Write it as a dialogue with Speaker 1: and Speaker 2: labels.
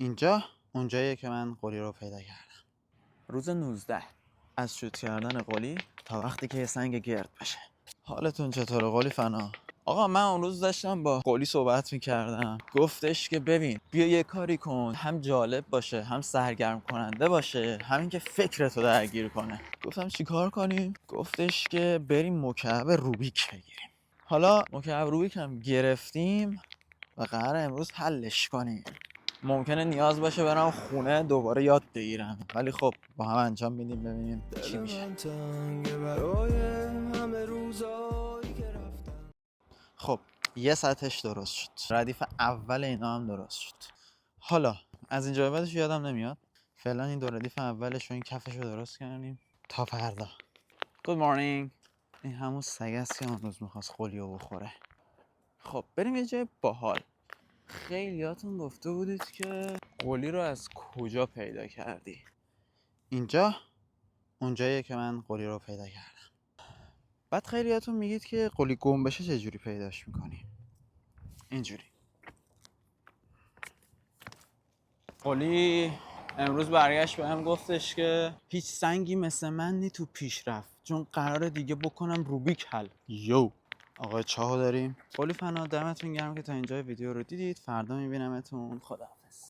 Speaker 1: اینجا اونجاییه که من قلی رو پیدا کردم. روز 19 از شوت کردن قلی تا وقتی که یه سنگ گرد بشه. حالتون چطوره قلی فنا؟ آقا من اون روز داشتم با قلی صحبت میکردم، گفتش که ببین بیا یه کاری کن هم جالب باشه هم سرگرم کننده باشه، همین که فکرتو درگیر کنه. گفتم چی کار کنیم؟ گفتش که بریم مکعب روبیک بگیریم. حالا مکعب روبیک هم گرفتیم و قراره امروز حلش کنیم. ممکنه نیاز باشه برم خونه دوباره یاد بگیرم، ولی خب با هم انجام میدیم ببینیم چی میشه. خب یه سطحش درست شد، ردیف اول اینا هم درست شد. حالا از اینجا به بعدش یادم نمیاد. فعلا این دو ردیف اولش و این کفش رو درست کردیم تا فردا. Good morning. این همون سگ است که اون روز میخواست قلیو بخوره. خب بریم یه جای باحال. خیلیاتون گفته بودید که قلی رو از کجا پیدا کردی؟ اینجا اونجاییه که من قلی رو پیدا کردم. بعد خیلیاتون میگید که قلی گم بشه چجوری پیداش میکنی؟ اینجوری. قلی امروز برگشت بهم گفتش که هیچ سنگی مثل من نی تو پیش رفت، چون قراره دیگه بکنم روبیک حل. یو آقای چاهو داریم. قلی فنا دمتون گرم که تا اینجای ویدیو رو دیدید. فردا میبینمتون. خدا